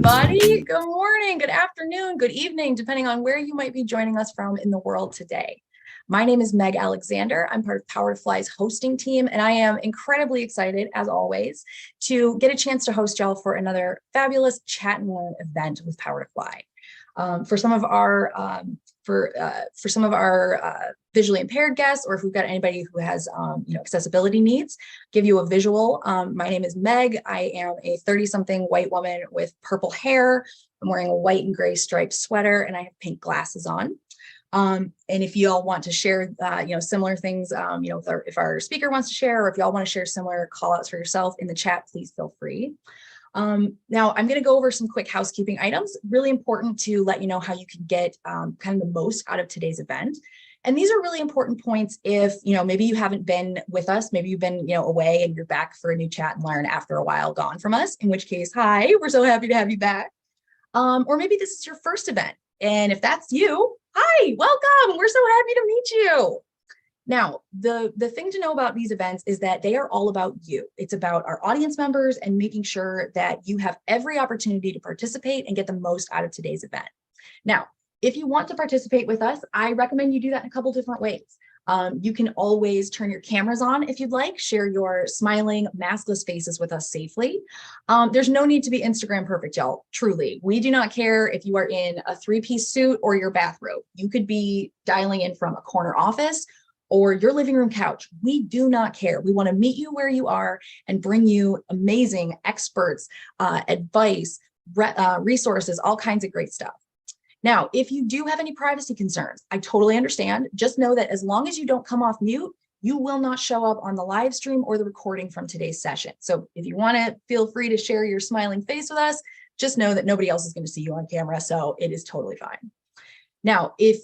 everybody. Good morning, good afternoon, good evening, depending on where you might be joining us from in the world today. My name is Meg Alexander. I'm part of Power to Fly's hosting team, and I am incredibly excited, as always, to get a chance to host y'all for another fabulous Chat and Learn event with Power to Fly. For some of our visually impaired guests, or if we've got anybody who has accessibility needs, give you a visual. My name is Meg. I am a 30-something white woman with purple hair. I'm wearing a white and gray striped sweater, and I have pink glasses on. And if you all want to share, similar things, if our speaker wants to share, or if y'all want to share similar call outs for yourself in the chat, please feel free. Now I'm going to go over some quick housekeeping items. Really important to let you know how you can get kind of the most out of today's event. And these are really important points if, maybe you haven't been with us, maybe you've been, away and you're back for a new Chat and Learn after a while gone from us, in which case, hi, we're so happy to have you back. Or maybe this is your first event. And if that's you, hi, welcome. We're so happy to meet you. Now, the thing to know about these events is that they are all about you. It's about our audience members and making sure that you have every opportunity to participate and get the most out of today's event. Now, if you want to participate with us, I recommend you do that in a couple different ways. You can always turn your cameras on if you'd like, share your smiling, maskless faces with us safely. There's no need to be Instagram perfect, y'all, truly. We do not care if you are in a three-piece suit or your bathrobe. You could be dialing in from a corner office or your living room couch. We do not care. We want to meet you where you are and bring you amazing experts, advice, resources, all kinds of great stuff. Now, if you do have any privacy concerns, I totally understand. Just know that as long as you don't come off mute, you will not show up on the live stream or the recording from today's session. So if you want to, feel free to share your smiling face with us. Just know that nobody else is going to see you on camera, so it is totally fine. Now, if,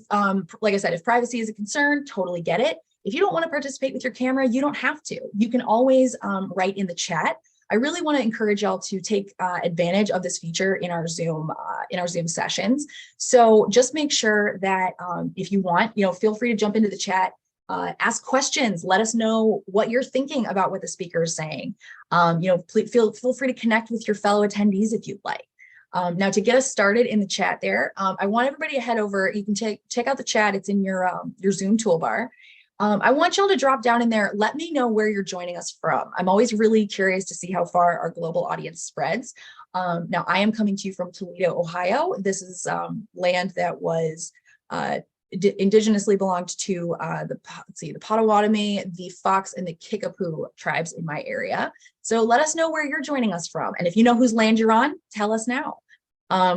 like I said, if privacy is a concern, totally get it. If you don't want to participate with your camera, you don't have to. You can always write in the chat. I really want to encourage y'all to take advantage of this feature in our Zoom sessions. So just make sure that if you want, feel free to jump into the chat, ask questions, let us know what you're thinking about what the speaker is saying. Feel free to connect with your fellow attendees if you'd like. Now, to get us started in the chat there, I want everybody to head over. You can check out the chat. It's in your Zoom toolbar. I want y'all to drop down in there. Let me know where you're joining us from. I'm always really curious to see how far our global audience spreads. Now, I am coming to you from Toledo, Ohio. This is land that was indigenously belonged to the Potawatomi, the Fox, and the Kickapoo tribes in my area. So let us know where you're joining us from. And if you know whose land you're on, tell us now.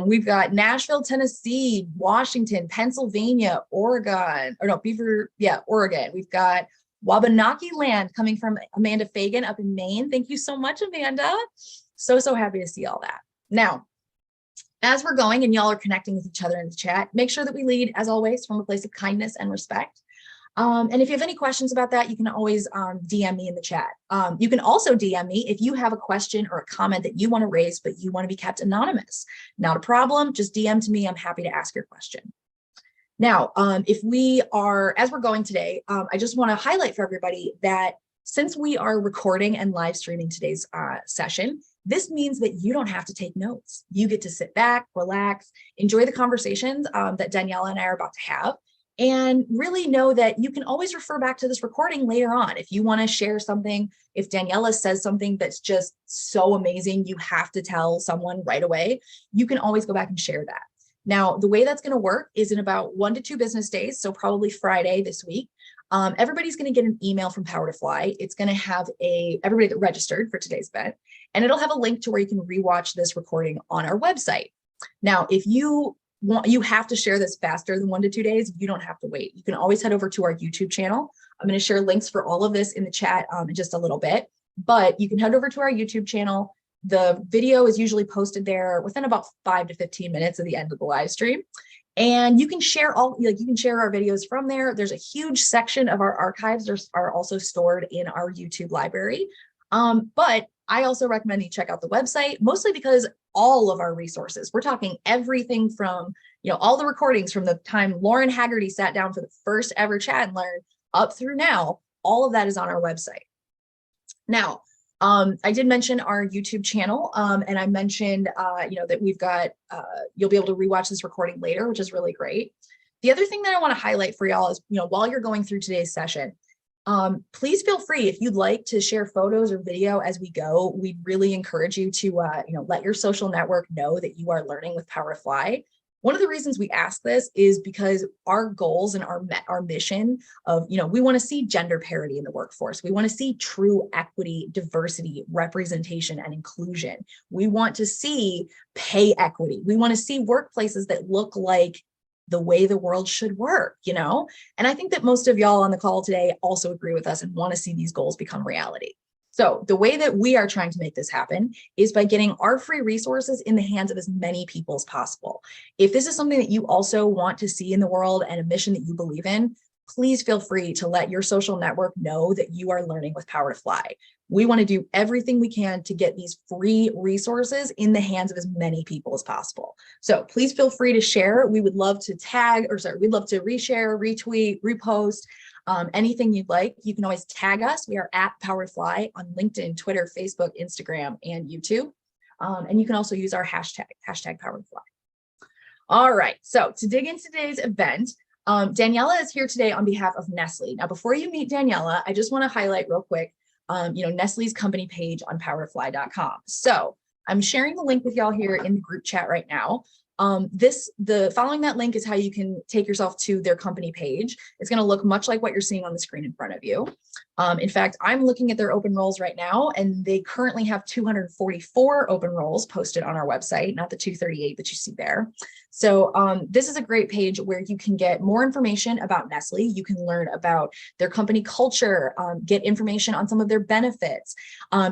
We've got Nashville, Tennessee, Washington, Pennsylvania, Oregon. We've got Wabanaki land coming from Amanda Fagan up in Maine. Thank you so much, Amanda. So happy to see all that. Now, as we're going and y'all are connecting with each other in the chat, make sure that we lead, as always, from a place of kindness and respect. And if you have any questions about that, you can always DM me in the chat. You can also DM me if you have a question or a comment that you want to raise, but you want to be kept anonymous. Not a problem, just DM to me. I'm happy to ask your question. Now, as we're going today, I just want to highlight for everybody that since we are recording and live streaming today's session, this means that you don't have to take notes. You get to sit back, relax, enjoy the conversations that Daniela and I are about to have. And really know that you can always refer back to this recording later on. If you want to share something, if Daniela says something that's just so amazing, you have to tell someone right away, you can always go back and share that. Now, the way that's going to work is in about 1 to 2 business days, so probably Friday this week, everybody's going to get an email from Power to Fly. It's going to have everybody that registered for today's event, and it'll have a link to where you can rewatch this recording on our website. Now, if you have to share this faster than 1 to 2 days, you don't have to wait. You can always head over to our YouTube channel. I'm going to share links for all of this in the chat in just a little bit, but you can head over to our YouTube channel. The video is usually posted there within about 5 to 15 minutes of the end of the live stream. And you can share our videos from there. There's a huge section of our archives are also stored in our YouTube library. But I also recommend you check out the website, mostly because all of our resources, we're talking everything from, all the recordings from the time Lauren Haggerty sat down for the first ever Chat and Learn up through now, all of that is on our website. Now, I did mention our YouTube channel, and I mentioned, that we've got, you'll be able to rewatch this recording later, which is really great. The other thing that I want to highlight for y'all is, while you're going through today's session, please feel free, if you'd like to share photos or video as we go. We'd really encourage you to, let your social network know that you are learning with Power to Fly. One of the reasons we ask this is because our goals and our mission of, we want to see gender parity in the workforce. We want to see true equity, diversity, representation, and inclusion. We want to see pay equity. We want to see workplaces that look like the way the world should work, And I think that most of y'all on the call today also agree with us and want to see these goals become reality. So the way that we are trying to make this happen is by getting our free resources in the hands of as many people as possible. If this is something that you also want to see in the world and a mission that you believe in, please feel free to let your social network know that you are learning with Power to Fly. We want to do everything we can to get these free resources in the hands of as many people as possible. So please feel free to share. We would love to we'd love to reshare, retweet, repost. Anything you'd like. You can always tag us. We are at Power to Fly on LinkedIn, Twitter, Facebook, Instagram, and YouTube. And you can also use our hashtag Power to Fly. All right, so to dig into today's event, Daniela is here today on behalf of Nestlé. Now, before you meet Daniela, I just want to highlight real quick, Nestlé's company page on powertofly.com. So I'm sharing the link with y'all here in the group chat right now. Following that link is how you can take yourself to their company page. It's going to look much like what you're seeing on the screen in front of you. In fact, I'm looking at their open roles right now, and they currently have 244 open roles posted on our website, not the 238 that you see there. So this is a great page where you can get more information about Nestlé. You can learn about their company culture, get information on some of their benefits.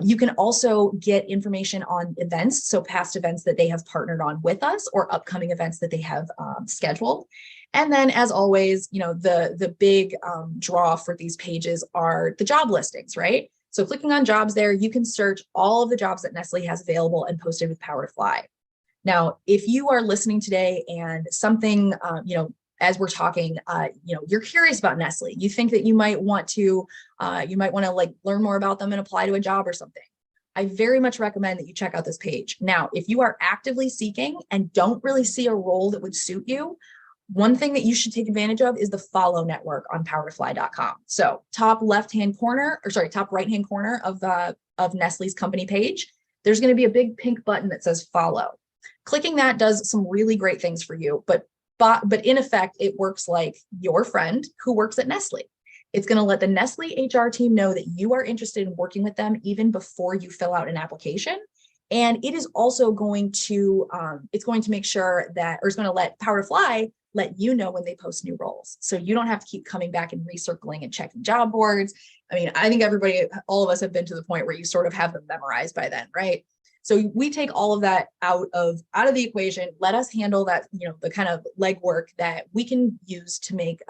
You can also get information on events, so past events that they have partnered on with us or upcoming events that they have scheduled. And then, as always, the big draw for these pages are the job listings, right? So clicking on jobs there, you can search all of the jobs that Nestlé has available and posted with Power to Fly. Now, if you are listening today and something, as we're talking, you're curious about Nestlé, you think that you might want to learn more about them and apply to a job or something, I very much recommend that you check out this page. Now, if you are actively seeking and don't really see a role that would suit you, one thing that you should take advantage of is the follow network on powertofly.com. So top right-hand corner of Nestlé's company page, there's going to be a big pink button that says follow. Clicking that does some really great things for you, but in effect, it works like your friend who works at Nestlé. It's going to let the Nestlé HR team know that you are interested in working with them even before you fill out an application. And it is also going to, it's going to let Power to Fly let you know when they post new roles. So you don't have to keep coming back and recircling and checking job boards. I mean, I think all of us have been to the point where you sort of have them memorized by then, right? So we take all of that out of the equation. Let us handle that, the kind of legwork that we can use to make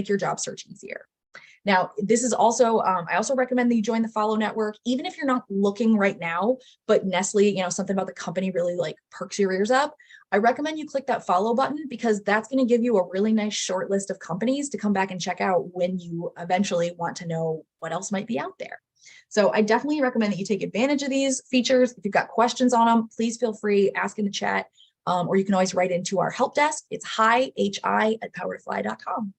your job search easier. Now, this is also, I also recommend that you join the follow network, even if you're not looking right now, but Nestlé, something about the company really perks your ears up. I recommend you click that follow button because that's going to give you a really nice short list of companies to come back and check out when you eventually want to know what else might be out there. So I definitely recommend that you take advantage of these features. If you've got questions on them, please feel free, ask in the chat, or you can always write into our help desk. It's hi@powertofly.com.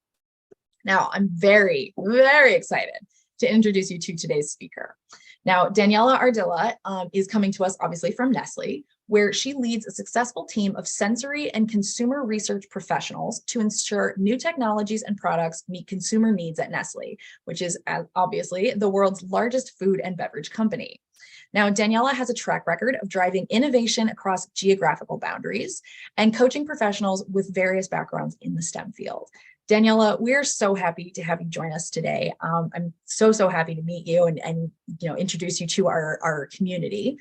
Now, I'm very, very excited to introduce you to today's speaker. Now, Daniela Ardila is coming to us obviously from Nestlé, where she leads a successful team of sensory and consumer research professionals to ensure new technologies and products meet consumer needs at Nestlé, which is obviously the world's largest food and beverage company. Now, Daniela has a track record of driving innovation across geographical boundaries and coaching professionals with various backgrounds in the STEM field. Daniela, we're so happy to have you join us today. I'm so happy to meet you and introduce you to our community.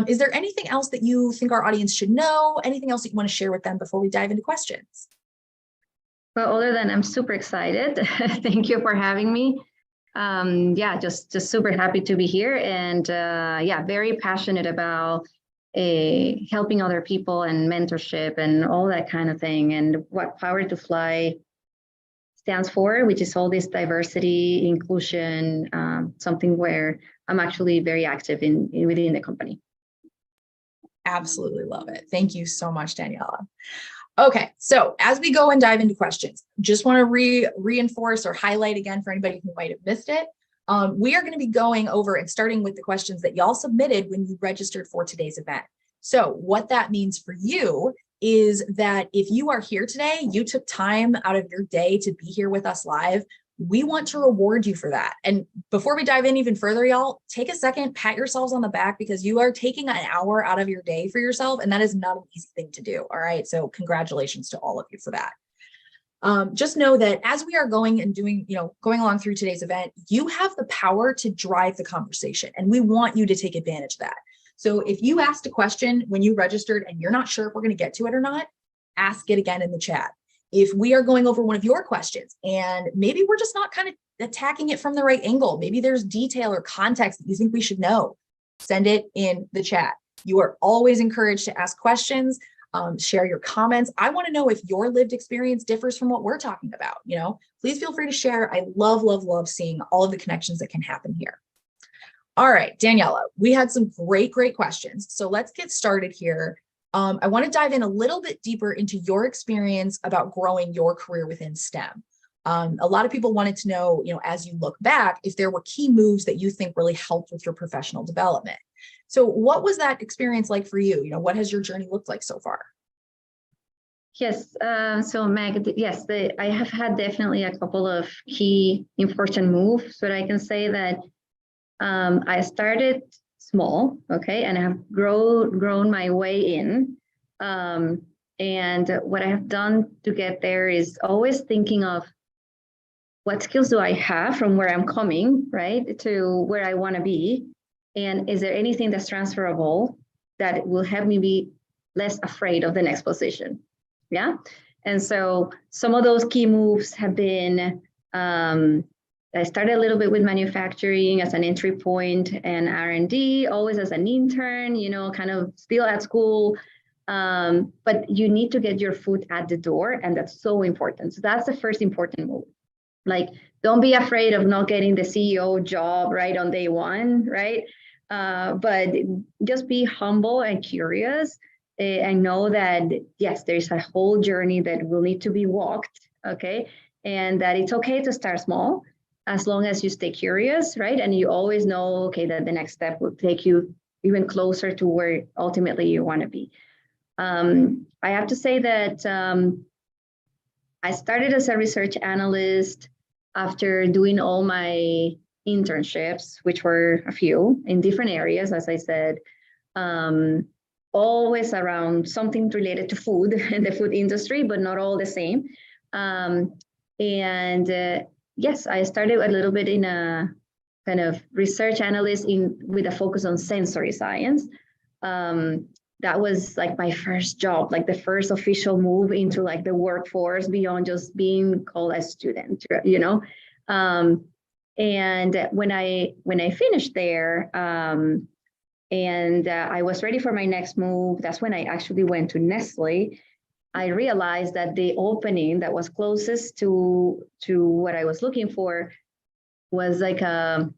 Is there anything else that you think our audience should know? Anything else that you want to share with them before we dive into questions? Well, other than I'm super excited. Thank you for having me. Just super happy to be here and very passionate about helping other people and mentorship and all that kind of thing and what Power to Fly stands for, which is all this diversity, inclusion, something where I'm actually very active within the company. Absolutely love it. Thank you so much, Daniela. Okay, so as we go and dive into questions, just want to reinforce or highlight again for anybody who might have missed it. We are going to be going over and starting with the questions that y'all submitted when you registered for today's event. So what that means for you is that if you are here today, you took time out of your day to be here with us live. We want to reward you for that. And before we dive in even further, y'all, take a second, pat yourselves on the back, because you are taking an hour out of your day for yourself, and that is not an easy thing to do. All right, so congratulations to all of you for that. Just know that as we are going and doing, going along through today's event, you have the power to drive the conversation, and we want you to take advantage of that. So if you asked a question when you registered and you're not sure if we're going to get to it or not, ask it again in the chat. If we are going over one of your questions and maybe we're just not kind of attacking it from the right angle, maybe there's detail or context that you think we should know, send it in the chat. You are always encouraged to ask questions, share your comments. I want to know if your lived experience differs from what we're talking about. Please feel free to share. I love, love, love seeing all of the connections that can happen here. All right, Daniela, we had some great questions. So let's get started here. I want to dive in a little bit deeper into your experience about growing your career within STEM. A lot of people wanted to know, as you look back, if there were key moves that you think really helped with your professional development. So what was that experience like for you? What has your journey looked like so far? Yes, so Meg, yes, I have had definitely a couple of key important moves, but I can say that I started small, okay, and I have grown my way in. And what I have done to get there is always thinking of what skills do I have from where I'm coming, right, to where I want to be, and is there anything that's transferable that will help me be less afraid of the next position? Yeah, and so some of those key moves have been. I started a little bit with manufacturing as an entry point and R&D, always as an intern, kind of still at school. But you need to get your foot at the door, and that's so important. So that's the first important move. Like, don't be afraid of not getting the CEO job right on day one, right? But just be humble and curious, and know that, yes, there's a whole journey that will need to be walked, okay? And that it's okay to start small, as long as you stay curious, right? And you always know, okay, that the next step will take you even closer to where ultimately you want to be. I have to say that I started as a research analyst after doing all my internships, which were a few in different areas, as I said, always around something related to food and the food industry, but not all the same. Yes, I started a little bit in a kind of research analyst with a focus on sensory science. That was like my first job, like the first official move into like the workforce beyond just being called a student, And when I finished there, and I was ready for my next move, that's when I actually went to Nestlé. I realized that the opening that was closest to what I was looking for was like a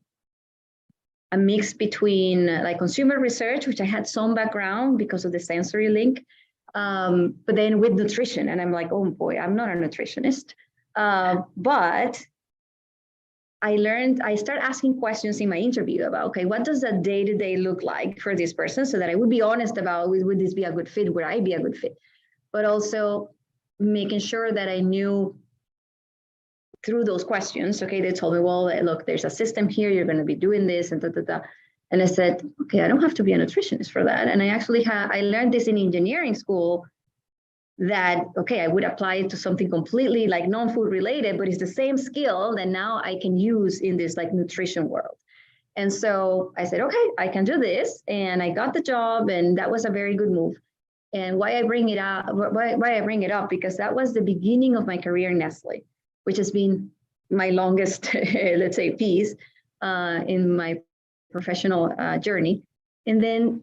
mix between like consumer research, which I had some background because of the sensory link, but then with nutrition. And I'm like, oh boy, I'm not a nutritionist. But I started asking questions in my interview about, okay, what does a day-to-day look like for this person, so that I would be honest about, would this be a good fit? Would I be a good fit? But also making sure that I knew through those questions, okay, they told me, well, look, there's a system here, you're going to be doing this, and da, da, da. And I said, okay, I don't have to be a nutritionist for that. And I actually I learned this in engineering school, that, okay, I would apply it to something completely like non-food related, but it's the same skill that now I can use in this like nutrition world. And so I said, okay, I can do this. And I got the job, and that was a very good move. And why I bring it up, because that was the beginning of my career in Nestlé, which has been my longest, let's say, piece in my professional journey. And then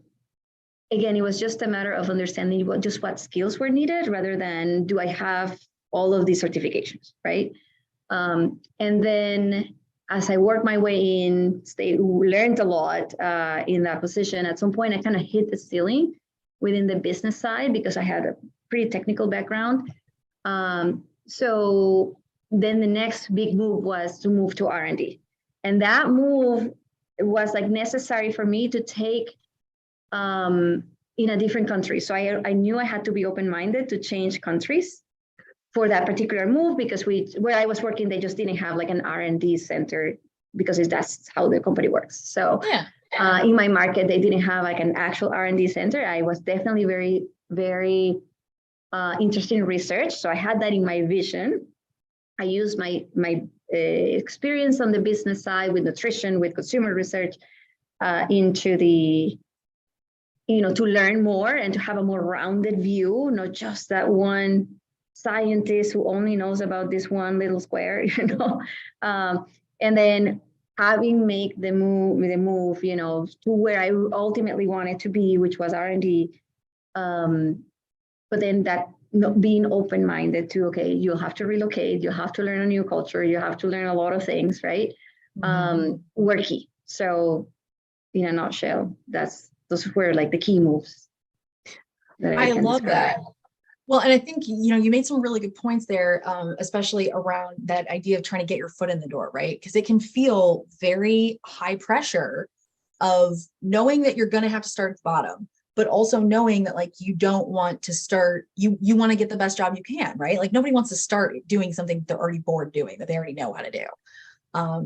again, it was just a matter of understanding what skills were needed, rather than do I have all of these certifications, right? And then as I worked my way in, learned a lot in that position. At some point, I kind of hit the ceiling within the business side because I had a pretty technical background. So then the next big move was to move to R&D. And that move was like necessary for me to take in a different country. So I knew I had to be open-minded to change countries for that particular move, because where I was working, they just didn't have like an R&D center, because that's how the company works. So yeah. In my market, they didn't have like an actual R&D center. I was definitely very, very interested in research. So I had that in my vision. I used my experience on the business side with nutrition, with consumer research, into the, to learn more and to have a more rounded view, not just that one scientist who only knows about this one little square, and then having make the move, to where I ultimately wanted to be, which was R&D. But then that being open-minded to, okay, you'll have to relocate, you'll have to learn a new culture, you have to learn a lot of things, right? Were key. So in a nutshell, those were like the key moves. I love that. Well, and I think, you made some really good points there, especially around that idea of trying to get your foot in the door, right? Because it can feel very high pressure of knowing that you're going to have to start at the bottom, but also knowing that like you don't want to start, you want to get the best job you can, right? Like nobody wants to start doing something they're already bored doing, that they already know how to do.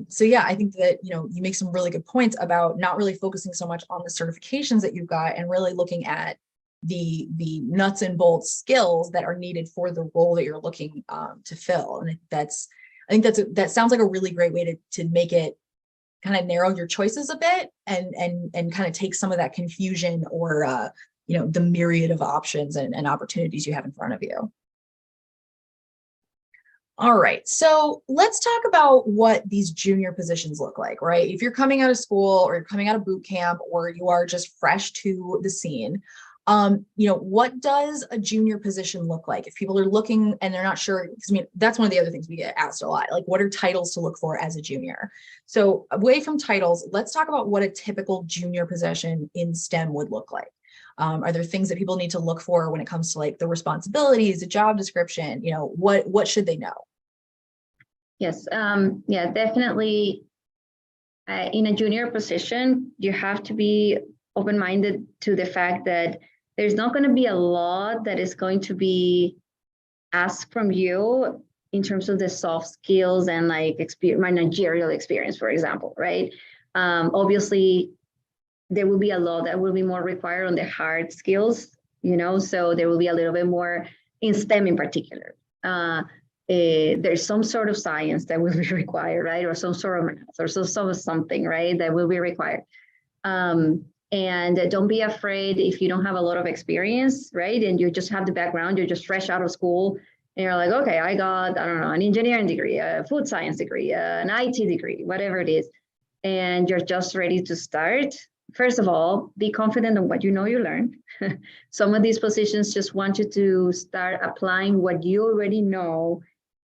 So yeah, I think that, you make some really good points about not really focusing so much on the certifications that you've got and really looking at the nuts and bolts skills that are needed for the role that you're looking to fill. And that sounds like a really great way to make it kind of narrow your choices a bit and kind of take some of that confusion or the myriad of options and opportunities you have in front of you. All right, so let's talk about what these junior positions look like, right? If you're coming out of school or you're coming out of boot camp or you are just fresh to the scene, what does a junior position look like? If people are looking and they're not sure, because that's one of the other things we get asked a lot, like what are titles to look for as a junior? So away from titles, let's talk about what a typical junior position in STEM would look like. Are there things that people need to look for when it comes to like the responsibilities, the job description, what should they know? Yes, yeah, definitely. In a junior position, you have to be open-minded to the fact that there's not going to be a lot that is going to be asked from you in terms of the soft skills and like managerial experience, for example, right? Obviously, there will be a lot that will be more required on the hard skills, so there will be a little bit more in STEM in particular. There's some sort of science that will be required, right? Or some sort of math or something, right? That will be required. And don't be afraid if you don't have a lot of experience, right? And you just have the background, you're just fresh out of school. And you're like, okay, I got, I don't know, an engineering degree, a food science degree, an IT degree, whatever it is. And you're just ready to start. First of all, be confident in what you learned. Some of these positions just want you to start applying what you already know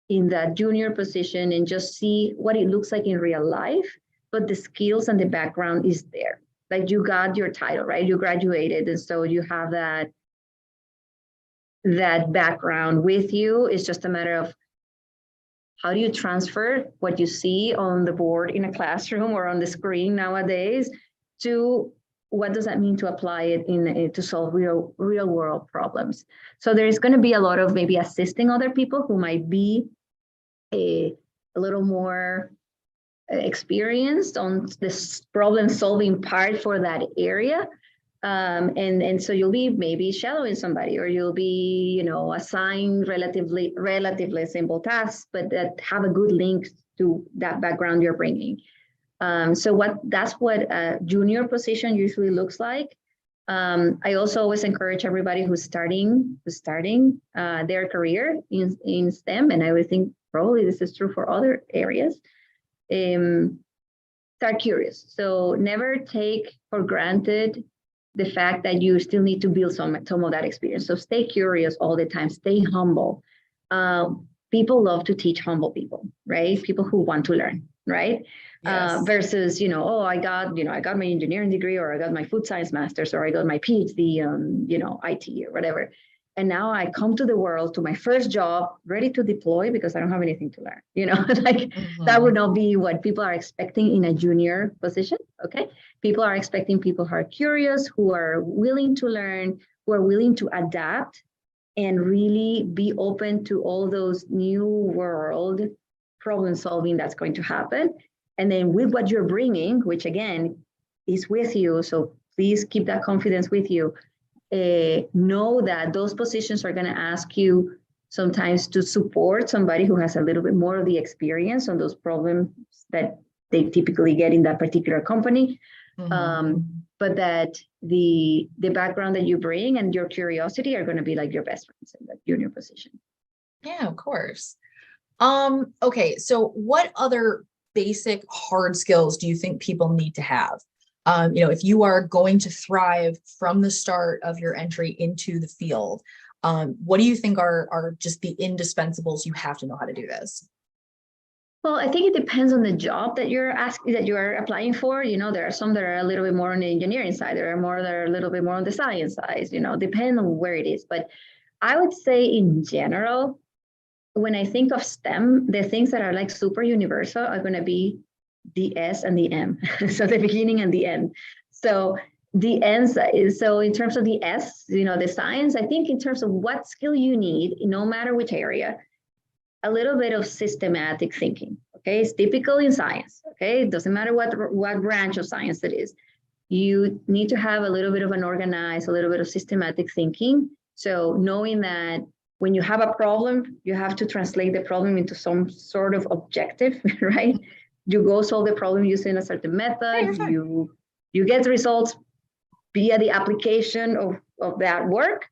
in that junior position and just see what it looks like in real life. But the skills and the background is there. Like you got your title, right? You graduated, and so you have that background with you. It's just a matter of how do you transfer what you see on the board in a classroom or on the screen nowadays to what does that mean to apply it to solve real world problems. So there's going to be a lot of maybe assisting other people who might be a little more experienced on this problem solving part for that area. And so you'll be maybe shadowing somebody, or you'll be, assigned relatively simple tasks, but that have a good link to that background you're bringing. So that's what a junior position usually looks like. I also always encourage everybody who's starting their career in STEM, and I would think probably this is true for other areas. Start curious. So never take for granted the fact that you still need to build some of that experience. So stay curious all the time, stay humble. people love to teach humble people, right? People who want to learn, right? Yes. Versus, oh, I got my engineering degree, or I got my food science master's, or I got my PhD on, IT or whatever. And now I come to the world, to my first job, ready to deploy because I don't have anything to learn. Like that would not be what people are expecting in a junior position. Okay. People are expecting people who are curious, who are willing to learn, who are willing to adapt, and really be open to all those new world problem solving that's going to happen. And then with what you're bringing, which again is with you, so please keep that confidence with you. Know that those positions are going to ask you sometimes to support somebody who has a little bit more of the experience on those problems that they typically get in that particular company. But that the background that you bring and your curiosity are going to be like your best friends in that junior position. Yeah, of course. Okay, so what other basic hard skills do you think people need to have? If you are going to thrive from the start of your entry into the field, what do you think are just the indispensables you have to know how to do this? Well, I think it depends on the job that you're applying for. There are some that are a little bit more on the engineering side. There are more that are a little bit more on the science side, depending on where it is. But I would say in general, when I think of STEM, the things that are like super universal are going to be the S and the M. So the beginning and the end. So the ends is, so in terms of the S, the science, I think in terms of what skill you need, no matter which area, a little bit of systematic thinking. Okay, it's typical in science. Okay, it doesn't matter what branch of science it is. You need to have a little bit of an organized, a little bit of systematic thinking. So knowing that when you have a problem, you have to translate the problem into some sort of objective, right? You go solve the problem using a certain method. You get the results via the application of that work,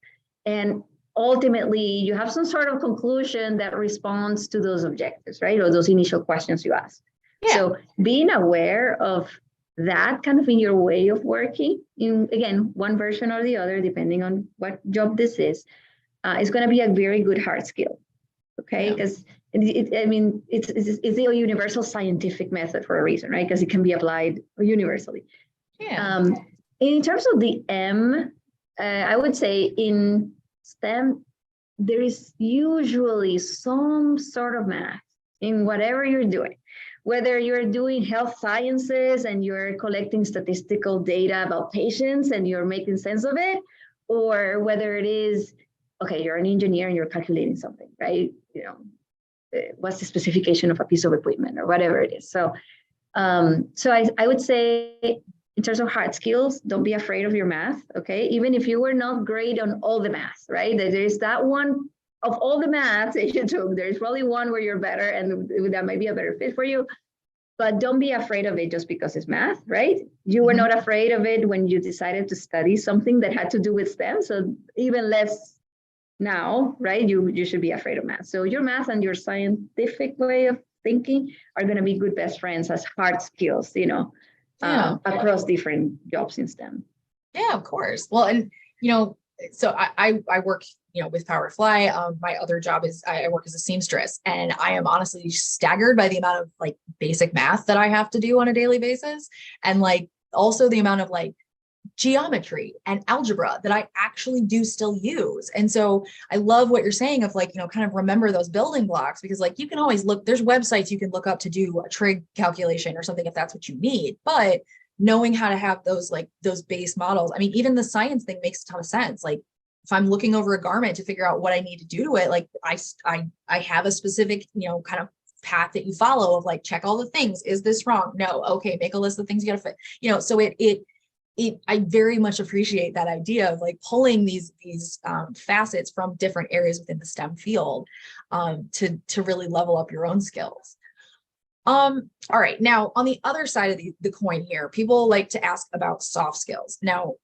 and ultimately you have some sort of conclusion that responds to those objectives, right? Or those initial questions you ask. Yeah. So being aware of that kind of in your way of working, in again, one version or the other, depending on what job this is going to be a very good hard skill. Okay, because it's a universal scientific method for a reason, right? Because it can be applied universally. Yeah. In terms of the M, I would say in STEM, there is usually some sort of math in whatever you're doing. Whether you're doing health sciences and you're collecting statistical data about patients and you're making sense of it, or whether it is, okay, you're an engineer and you're calculating something, right? What's the specification of a piece of equipment or whatever it is. So I would say in terms of hard skills, don't be afraid of your math, okay? Even if you were not great on all the math, right? There's that one of all the math that you took, there's probably one where you're better and that might be a better fit for you, but don't be afraid of it just because it's math, right? You were not afraid of it when you decided to study something that had to do with STEM, so even less now, right? You should be afraid of math. So your math and your scientific way of thinking are going to be good best friends as hard skills, across different jobs in STEM. Yeah, of course. Well, and so I work with Power Fly. My other job is I work as a seamstress, and I am honestly staggered by the amount of like basic math that I have to do on a daily basis, and like also the amount of like geometry and algebra that I actually do still use. And so I love what you're saying of like, kind of remember those building blocks, because like you can always look, there's websites you can look up to do a trig calculation or something if that's what you need, but knowing how to have those like those base models. I mean, even the science thing makes a ton of sense. Like if I'm looking over a garment to figure out what I need to do to it, like I have a specific, kind of path that you follow of like, check all the things. Is this wrong? No. Okay. Make a list of things you got to fit, so I very much appreciate that idea of like pulling these facets from different areas within the STEM field to really level up your own skills. All right. Now, on the other side of the coin here, people like to ask about soft skills. Now,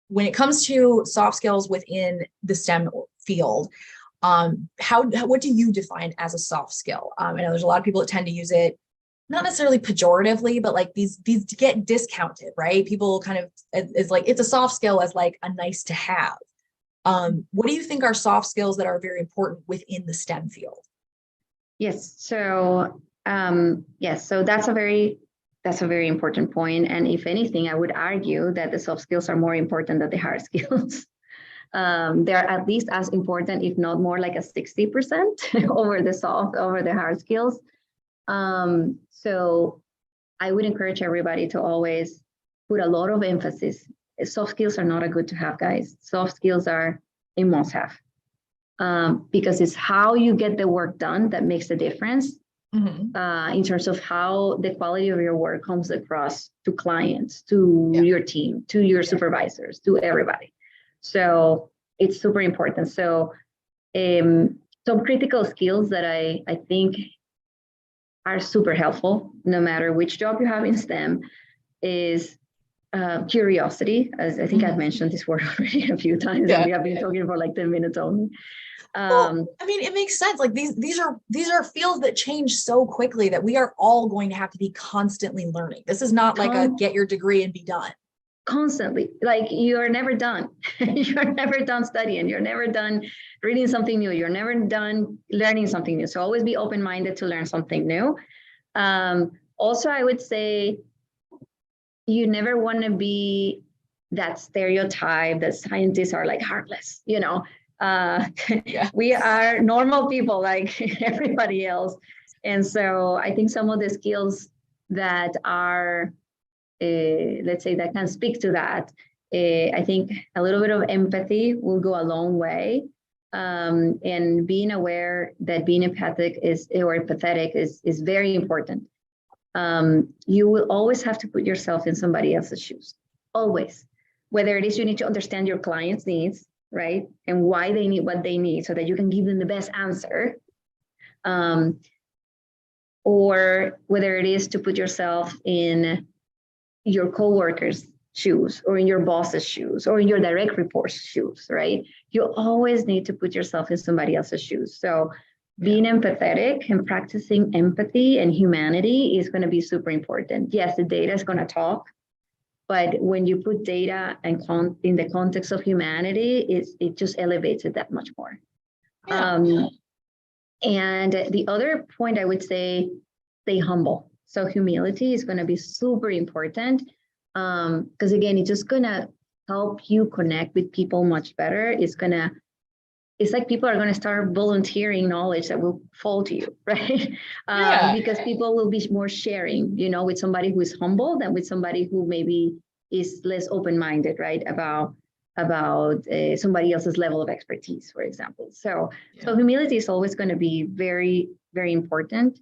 when it comes to soft skills within the STEM field, what do you define as a soft skill? I know there's a lot of people that tend to use it not necessarily pejoratively, but like these get discounted, right? People kind of, it's like, it's a soft skill as like a nice to have. What do you think are soft skills that are very important within the STEM field? Yes. So yes. So that's a very important point. And if anything, I would argue that the soft skills are more important than the hard skills. They're at least as important, if not more, like a 60% over the hard skills. So I would encourage everybody to always put a lot of emphasis. Soft skills are not a good to have, guys. Soft skills are a must have, because it's how you get the work done that makes the difference. In terms of how the quality of your work comes across to clients, to your team, to your supervisors, to everybody. So it's super important. So some critical skills that I think are super helpful, no matter which job you have in STEM, is curiosity. As I think I've mentioned this word already a few times, and we have been talking for like 10 minutes only. Well, I mean, it makes sense. Like these are fields that change so quickly that we are all going to have to be constantly learning. This is not like a get your degree and be done. Constantly, like you're never done. You're never done studying. You're never done reading something new. You're never done learning something new. So always be open-minded to learn something new. Also, I would say you never want to be that stereotype that scientists are like heartless, you know. We are normal people like everybody else. And so I think some of the skills that are, let's say, that can speak to that, I think a little bit of empathy will go a long way. And being aware that being empathic or empathetic is very important. You will always have to put yourself in somebody else's shoes, always. Whether it is you need to understand your client's needs, right? And why they need what they need so that you can give them the best answer. Or whether it is to put yourself in your coworkers' shoes or in your boss's shoes or in your direct report's shoes, right? You always need to put yourself in somebody else's shoes. So being empathetic and practicing empathy and humanity is going to be super important. Yes, the data is going to talk, but when you put data and in the context of humanity, it just elevates it that much more. And the other point I would say, stay humble. So humility is going to be super important, because again, it's just going to help you connect with people much better. It's like people are going to start volunteering knowledge that will fall to you, right? Because people will be more sharing, you know, with somebody who is humble than with somebody who maybe is less open-minded, right? About somebody else's level of expertise, for example. So humility is always going to be very, very important.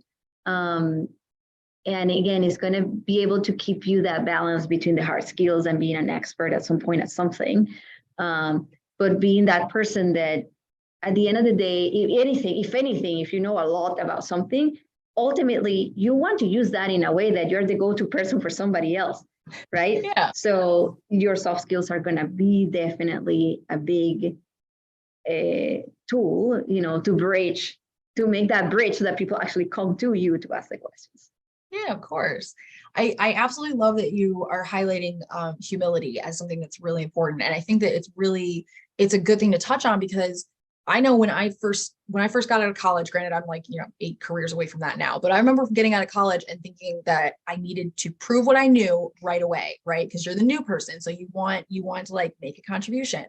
And again, it's going to be able to keep you that balance between the hard skills and being an expert at some point at something. But being that person that at the end of the day, if anything, if you know a lot about something, ultimately you want to use that in a way that you're the go-to person for somebody else, right? So your soft skills are going to be definitely a big tool, you know, to make that bridge so that people actually come to you to ask the questions. Yeah, of course. I absolutely love that you are highlighting humility as something that's really important. And I think that it's a good thing to touch on, because I know when I first got out of college, granted, I'm like, 8 careers away from that now, but I remember getting out of college and thinking that I needed to prove what I knew right away, right? Because you're the new person. So you want to like make a contribution.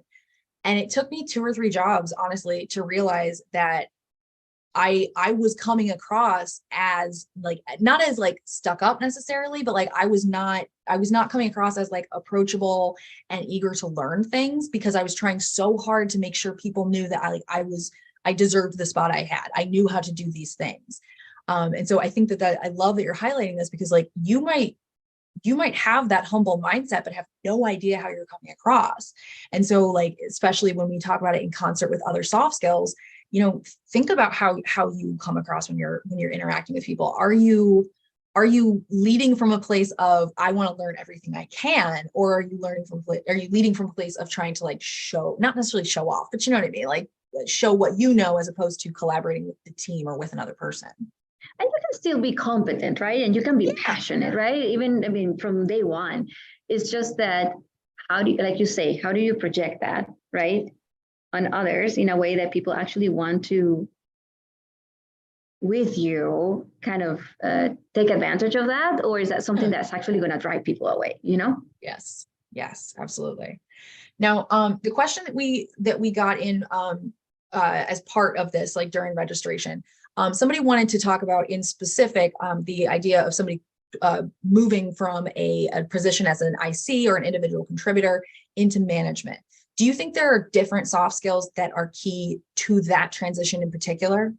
And it took me 2 or 3 jobs, honestly, to realize that I was coming across as like, not as like stuck up necessarily, but like I was not coming across as like approachable and eager to learn things, because I was trying so hard to make sure people knew that I deserved the spot I had. I knew how to do these things. And so I think that I love that you're highlighting this, because like you might have that humble mindset, but have no idea how you're coming across. And so like, especially when we talk about it in concert with other soft skills, think about how you come across when you're interacting with people. Are you leading from a place of, I want to learn everything I can, or are you leading from a place of trying to like not necessarily show off, but you know what I mean? Like show what you know, as opposed to collaborating with the team or with another person. And you can still be competent, right? And you can be passionate, right? Even, I mean, from day one. It's just that like you say, how do you project that, right, on others in a way that people actually want to with you kind of take advantage of that? Or is that something that's actually going to drive people away, you know? Yes, yes, absolutely. Now, the question that we got in as part of this, like during registration, somebody wanted to talk about in specific the idea of somebody moving from a position as an IC or an individual contributor into management. Do you think there are different soft skills that are key to that transition in particular?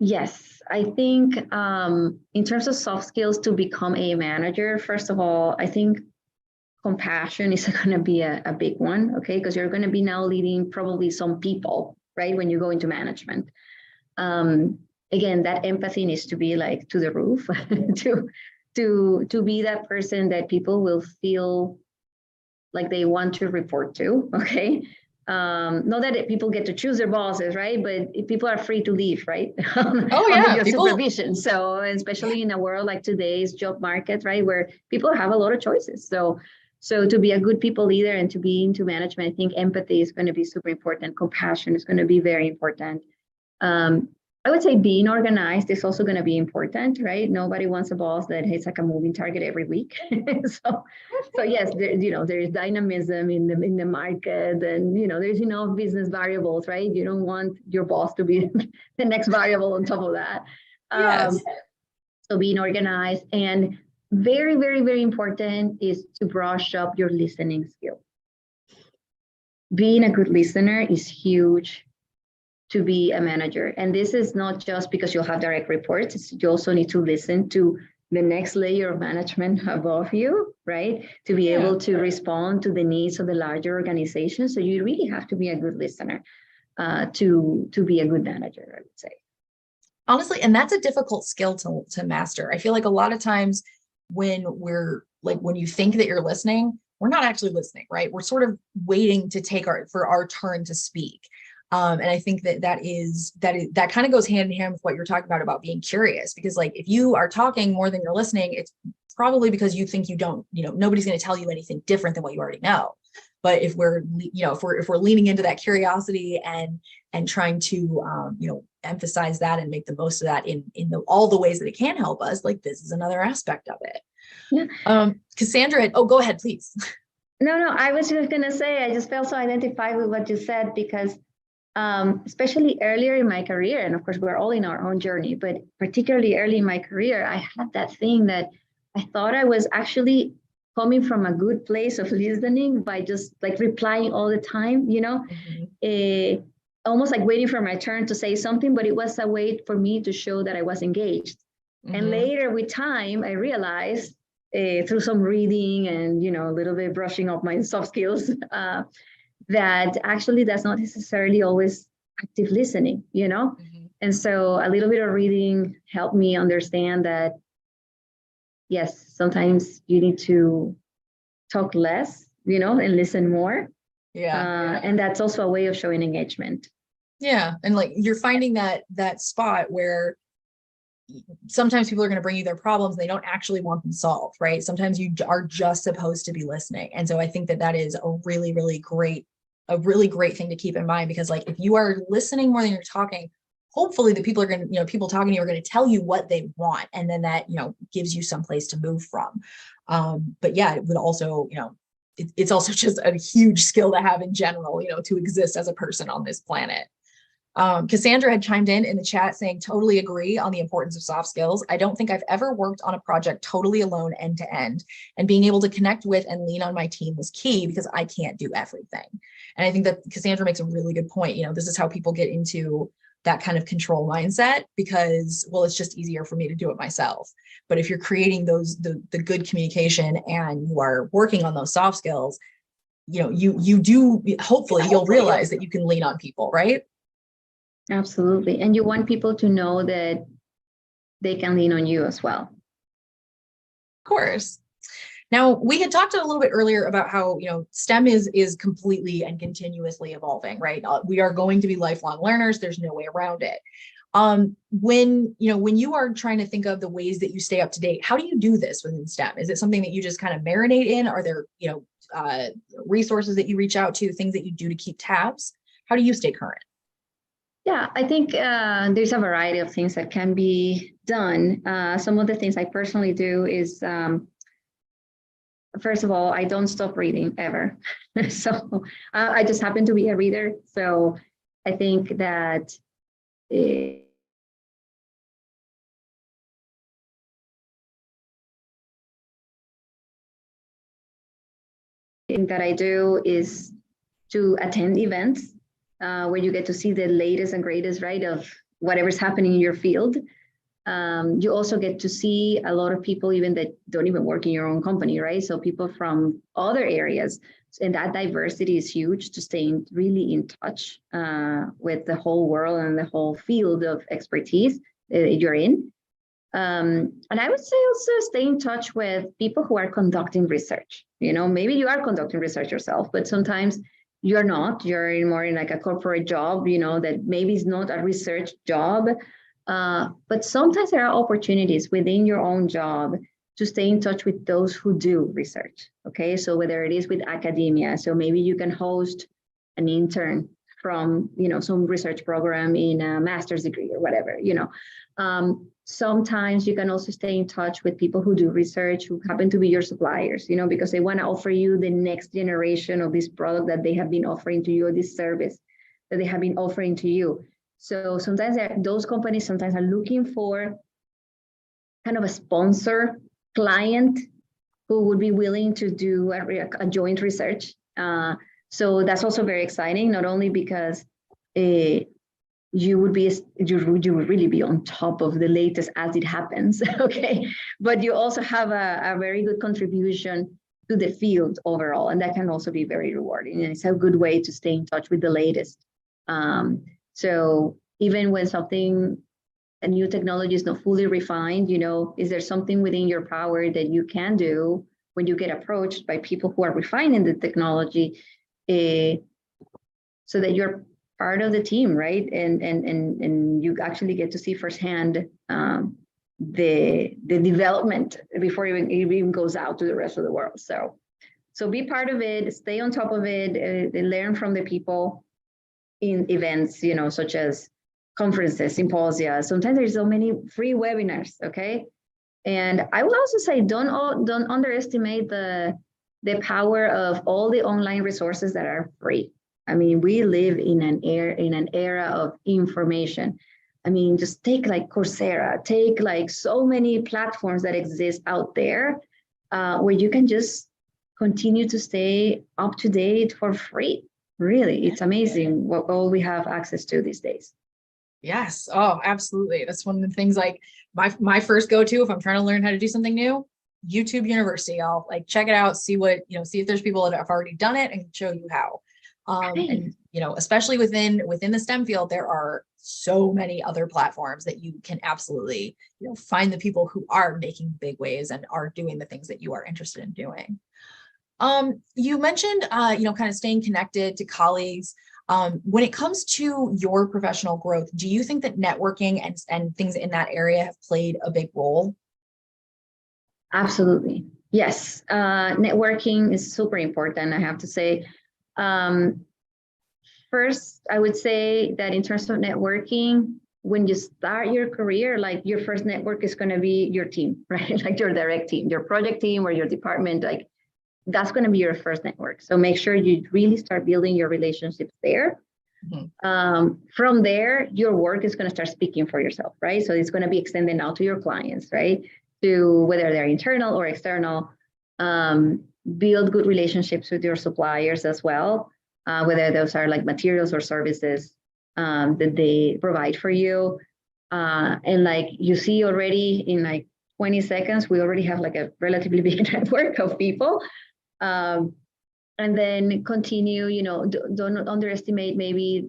Yes, I think in terms of soft skills to become a manager, first of all, I think compassion is going to be a big one, okay? Because you're going to be now leading probably some people, right? When you go into management. Again, that empathy needs to be like to the roof to be that person that people will feel like they want to report to, okay? Not that people get to choose their bosses, right? But people are free to leave, right? Oh Under yeah, your people. supervision. So, especially in a world like today's job market, right, where people have a lot of choices. So to be a good people leader and to be into management, I think empathy is going to be super important. Compassion is going to be very important. I would say being organized is also going to be important, right? Nobody wants a boss that hits like a moving target every week. so yes, there's dynamism in the market, and there's business variables, right? You don't want your boss to be the next variable on top of that. Yes. So being organized, and very, very, very important is to brush up your listening skill. Being a good listener is huge to be a manager. And this is not just because you'll have direct reports, you also need to listen to the next layer of management above you, right? To be able to respond to the needs of the larger organization. So you really have to be a good listener to be a good manager, I would say. Honestly, and that's a difficult skill to master. I feel like a lot of times when when you think that you're listening, we're not actually listening, right? We're sort of waiting to for our turn to speak. And I think that kind of goes hand in hand with what you're talking about being curious, because like if you are talking more than you're listening, it's probably because you think you don't, nobody's going to tell you anything different than what you already know. But if we're leaning into that curiosity and trying to emphasize that and make the most of that in all the ways that it can help us, like this is another aspect of it. Yeah. Cassandra, go ahead, please. No, I was just gonna say I just felt so identified with what you said, because especially earlier in my career, and of course we're all in our own journey, but particularly early in my career, I had that thing that I thought I was actually coming from a good place of listening by just like replying all the time, almost like waiting for my turn to say something, but it was a way for me to show that I was engaged. And later with time, I realized through some reading and, a little bit brushing up my soft skills, that actually that's not necessarily always active listening, And so a little bit of reading helped me understand that, yes, sometimes you need to talk less, and listen more. Yeah. And that's also a way of showing engagement. Yeah. And like you're finding that spot where sometimes people are going to bring you their problems. They don't actually want them solved, right? Sometimes you are just supposed to be listening. And so I think that is a really, really great thing to keep in mind, because like if you are listening more than you're talking, hopefully the people are going to, people talking to you are going to tell you what they want. And then that, gives you some place to move from. But yeah, it would also, it's also just a huge skill to have in general, to exist as a person on this planet. Cassandra had chimed in the chat saying, totally agree on the importance of soft skills. I don't think I've ever worked on a project totally alone end to end, and being able to connect with and lean on my team was key because I can't do everything. And I think that Cassandra makes a really good point. This is how people get into that kind of control mindset, because, well, it's just easier for me to do it myself. But if you're creating the good communication and you are working on those soft skills, you do, hopefully you'll realize that you can lean on people, right? Absolutely. And you want people to know that they can lean on you as well. Of course. Now, we had talked a little bit earlier about how, STEM is completely and continuously evolving, right? We are going to be lifelong learners. There's no way around it. When you are trying to think of the ways that you stay up to date, how do you do this within STEM? Is it something that you just kind of marinate in? Are there, resources that you reach out to, things that you do to keep tabs? How do you stay current? Yeah, I think there's a variety of things that can be done. Some of the things I personally do is, first of all, I don't stop reading ever. So I just happen to be a reader. So I think that thing that I do is to attend events where you get to see the latest and greatest, right, of whatever's happening in your field. You also get to see a lot of people even that don't even work in your own company, right? So people from other areas, and that diversity is huge to stay really in touch with the whole world and the whole field of expertise you're in. And I would say also stay in touch with people who are conducting research. You know, maybe you are conducting research yourself, but sometimes you're not. You're more in like a corporate job, you know, that maybe is not a research job. But sometimes there are opportunities within your own job to stay in touch with those who do research. Okay, so whether it is with academia, so maybe you can host an intern from, you know, some research program in a master's degree or whatever, you know. Sometimes you can also stay in touch with people who do research, who happen to be your suppliers, you know, because they want to offer you the next generation of this product that they have been offering to you, or this service that they have been offering to you. So sometimes those companies sometimes are looking for kind of a sponsor client who would be willing to do a joint research. So that's also very exciting, not only because you would really be on top of the latest as it happens, okay? But you also have a very good contribution to the field overall, and that can also be very rewarding. And it's a good way to stay in touch with the latest. So even when a new technology is not fully refined, you know, is there something within your power that you can do when you get approached by people who are refining the technology, so that you're part of the team, right? And you actually get to see firsthand the development before it even goes out to the rest of the world. So be part of it, stay on top of it, learn from the people in events, you know, such as conferences, symposia. Sometimes there's so many free webinars, okay? And I will also say, don't underestimate the power of all the online resources that are free. I mean, we live in an era of information. I mean, just take like Coursera, take like so many platforms that exist out there where you can just continue to stay up to date for free. Really, it's amazing what all we have access to these days. Yes. Oh, absolutely. That's one of the things, like my first go-to if I'm trying to learn how to do something new, YouTube University. I'll like check it out, see what, you know, see if there's people that have already done it and can show you how. And, you know, especially within the STEM field, there are so many other platforms that you can absolutely, you know, find the people who are making big waves and are doing the things that you are interested in doing. You mentioned, you know, kind of staying connected to colleagues. When it comes to your professional growth, do you think that networking and things in that area have played a big role? Absolutely. Yes. Networking is super important, I have to say. First, I would say that in terms of networking, when you start your career, like your first network is going to be your team, right? Like your direct team, your project team or your department, like that's going to be your first network. So make sure you really start building your relationships there. Mm-hmm. From there, your work is going to start speaking for yourself, right? So it's going to be extended out to your clients, right? To whether they're internal or external. Build good relationships with your suppliers as well, whether those are like materials or services that they provide for you. And like you see already in like 20 seconds, we already have like a relatively big network of people. And then continue, you know, don't underestimate maybe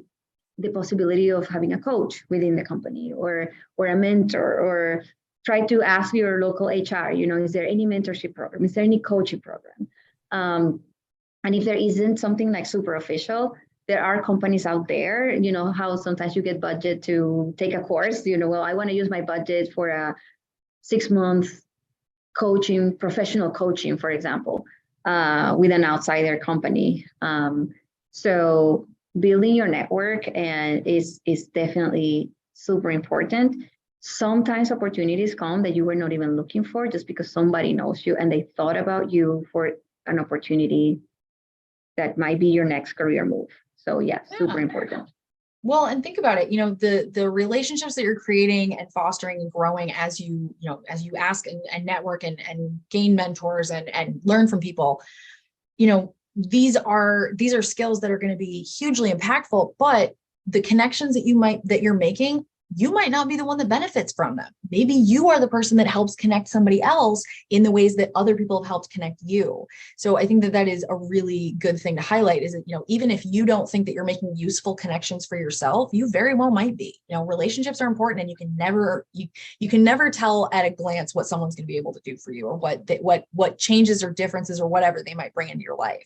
the possibility of having a coach within the company or a mentor, or try to ask your local HR, you know, is there any mentorship program? Is there any coaching program? And if there isn't something like super official, there are companies out there, you know, how sometimes you get budget to take a course, you know, well, I want to use my budget for a 6-month coaching, professional coaching, for example, with an outsider company. So building your network and is definitely super important. Sometimes opportunities come that you were not even looking for just because somebody knows you and they thought about you for an opportunity that might be your next career move. So yeah, super important. Well, and think about it, the relationships that you're creating and fostering and growing as you ask and network and gain mentors and learn from people, these are skills that are going to be hugely impactful, but the connections that you're making, you might not be the one that benefits from them. Maybe you are the person that helps connect somebody else in the ways that other people have helped connect you. So I think that is a really good thing to highlight, is that, even if you don't think that you're making useful connections for yourself, you very well might be. Relationships are important, and you can never tell at a glance what someone's going to be able to do for you, or what changes or differences or whatever they might bring into your life.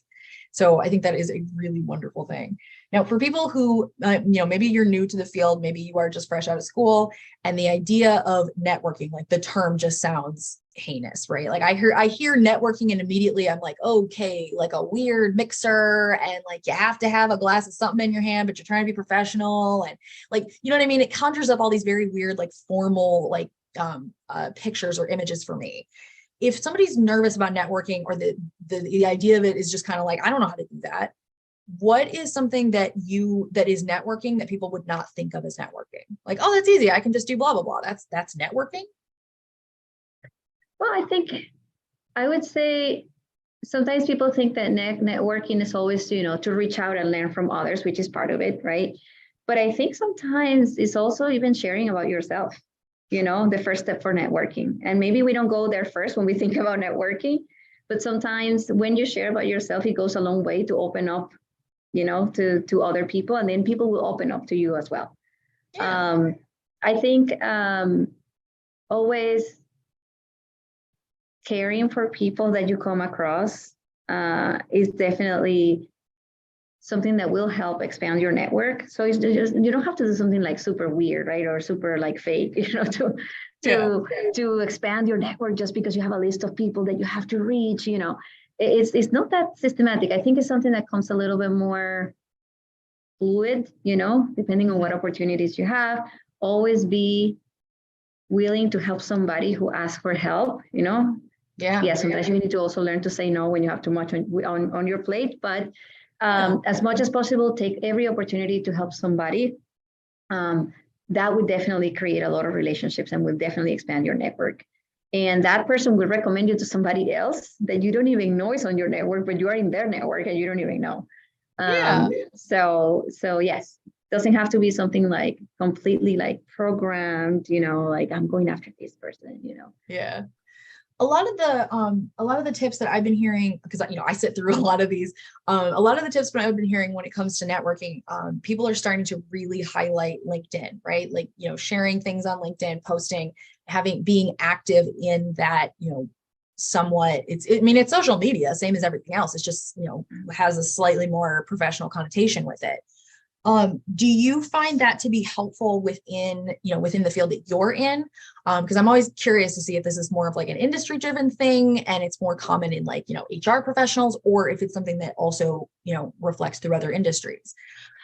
So I think that is a really wonderful thing. Now, for people who, maybe you're new to the field, maybe you are just fresh out of school, and the idea of networking, like the term just sounds heinous, right? Like I hear networking and immediately I'm like, okay, like a weird mixer, and like you have to have a glass of something in your hand, but you're trying to be professional. And like, you know what I mean? It conjures up all these very weird, like formal, like pictures or images for me. If somebody's nervous about networking, or the idea of it is just kind of like, I don't know how to do that, what is something that is networking that people would not think of as networking? Like, oh, that's easy, I can just do blah, blah, blah. That's networking? Well, I would say sometimes people think that networking is always, to reach out and learn from others, which is part of it, right? But I think sometimes it's also even sharing about yourself, the first step for networking. And maybe we don't go there first when we think about networking, but sometimes when you share about yourself, it goes a long way to open up, to other people, and then people will open up to you as well. Yeah. I think always caring for people that you come across is definitely something that will help expand your network. So it's just, you don't have to do something like super weird, right? Or super like fake, to expand your network just because you have a list of people that you have to reach, It's not that systematic. I think it's something that comes a little bit more fluid, depending on what opportunities you have. Always be willing to help somebody who asks for help, Yeah, sometimes you need to also learn to say no when you have too much on your plate, but as much as possible, take every opportunity to help somebody. That would definitely create a lot of relationships and will definitely expand your network. And that person will recommend you to somebody else that you don't even know is on your network, but you are in their network and you don't even know. So yes, doesn't have to be something like completely like programmed, like I'm going after this person, Yeah. A lot of the tips that I've been hearing, because I sit through a lot of these, a lot of the tips that I've been hearing when it comes to networking, people are starting to really highlight LinkedIn, right? Like, sharing things on LinkedIn, posting, being active in that, somewhat, it's social media, same as everything else. It's just, has a slightly more professional connotation with it. Do you find that to be helpful within the field that you're in? Because I'm always curious to see if this is more of like an industry driven thing and it's more common in like, HR professionals, or if it's something that also, reflects through other industries.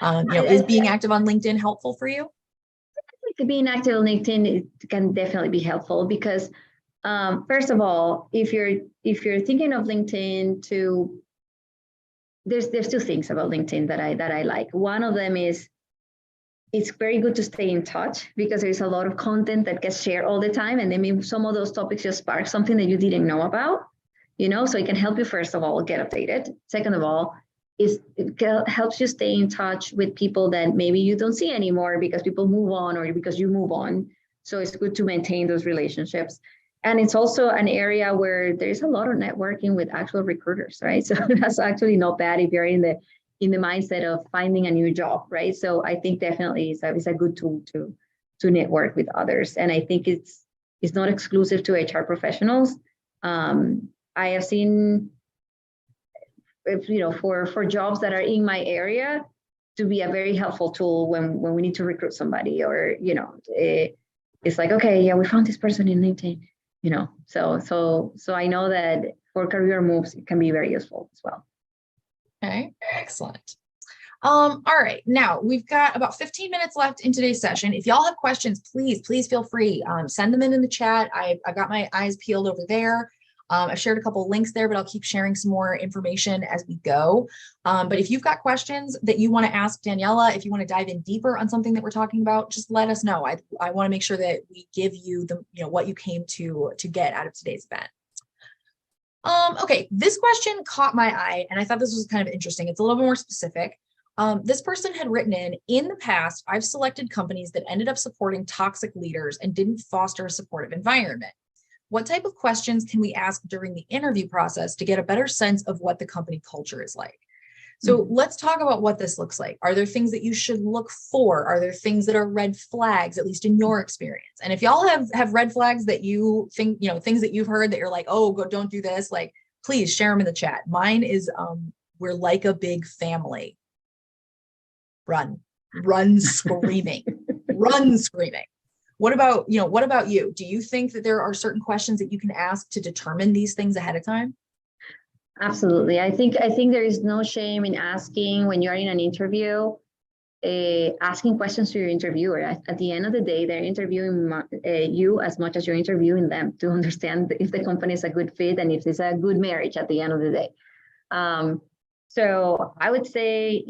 Is being active on LinkedIn helpful for you? Being active on LinkedIn can definitely be helpful because, first of all, if you're thinking of LinkedIn there's two things about LinkedIn that I like. One of them is it's very good to stay in touch because there's a lot of content that gets shared all the time. And then maybe some of those topics just spark something that you didn't know about, so it can help you, first of all, get updated. Second of all, it helps you stay in touch with people that maybe you don't see anymore because people move on or because you move on. So it's good to maintain those relationships. And it's also an area where there's a lot of networking with actual recruiters, right? So that's actually not bad if you're in the mindset of finding a new job, right? So I think definitely it's a good tool to network with others. And I think it's not exclusive to HR professionals. I have seen, for jobs that are in my area, to be a very helpful tool when we need to recruit somebody, or it's like, okay, yeah, we found this person in LinkedIn. So I know that for career moves, it can be very useful as well. Okay, excellent. All right, now we've got about 15 minutes left in today's session. If y'all have questions, please feel free. Send them in the chat. I got my eyes peeled over there. I've shared a couple of links there, but I'll keep sharing some more information as we go. But if you've got questions that you want to ask Daniela, if you want to dive in deeper on something that we're talking about, just let us know. I want to make sure that we give you the, what you came to get out of today's event. Okay, this question caught my eye, and I thought this was kind of interesting. It's a little bit more specific. This person had written in the past, I've selected companies that ended up supporting toxic leaders and didn't foster a supportive environment. What type of questions can we ask during the interview process to get a better sense of what the company culture is like? So let's talk about what this looks like. Are there things that you should look for? Are there things that are red flags, at least in your experience? And if y'all have red flags that you think, things that you've heard that you're like, oh, don't do this, like, please share them in the chat. Mine is, we're like a big family. Run screaming, run screaming. What about you? Do you think that there are certain questions that you can ask to determine these things ahead of time? Absolutely. I think there is no shame in asking when you're in an interview, asking questions to your interviewer. At the end of the day, they're interviewing you as much as you're interviewing them to understand if the company is a good fit and if it's a good marriage at the end of the day. So I would say,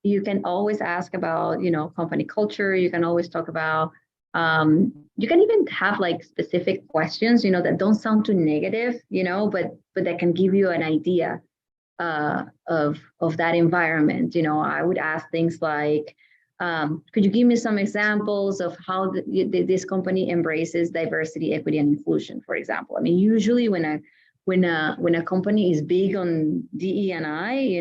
you can always ask about, company culture. You can always talk about, you can even have like specific questions, that don't sound too negative, but that can give you an idea of that environment. I would ask things like, could you give me some examples of how this company embraces diversity, equity, and inclusion, for example? I mean, usually when a company is big on DE&I,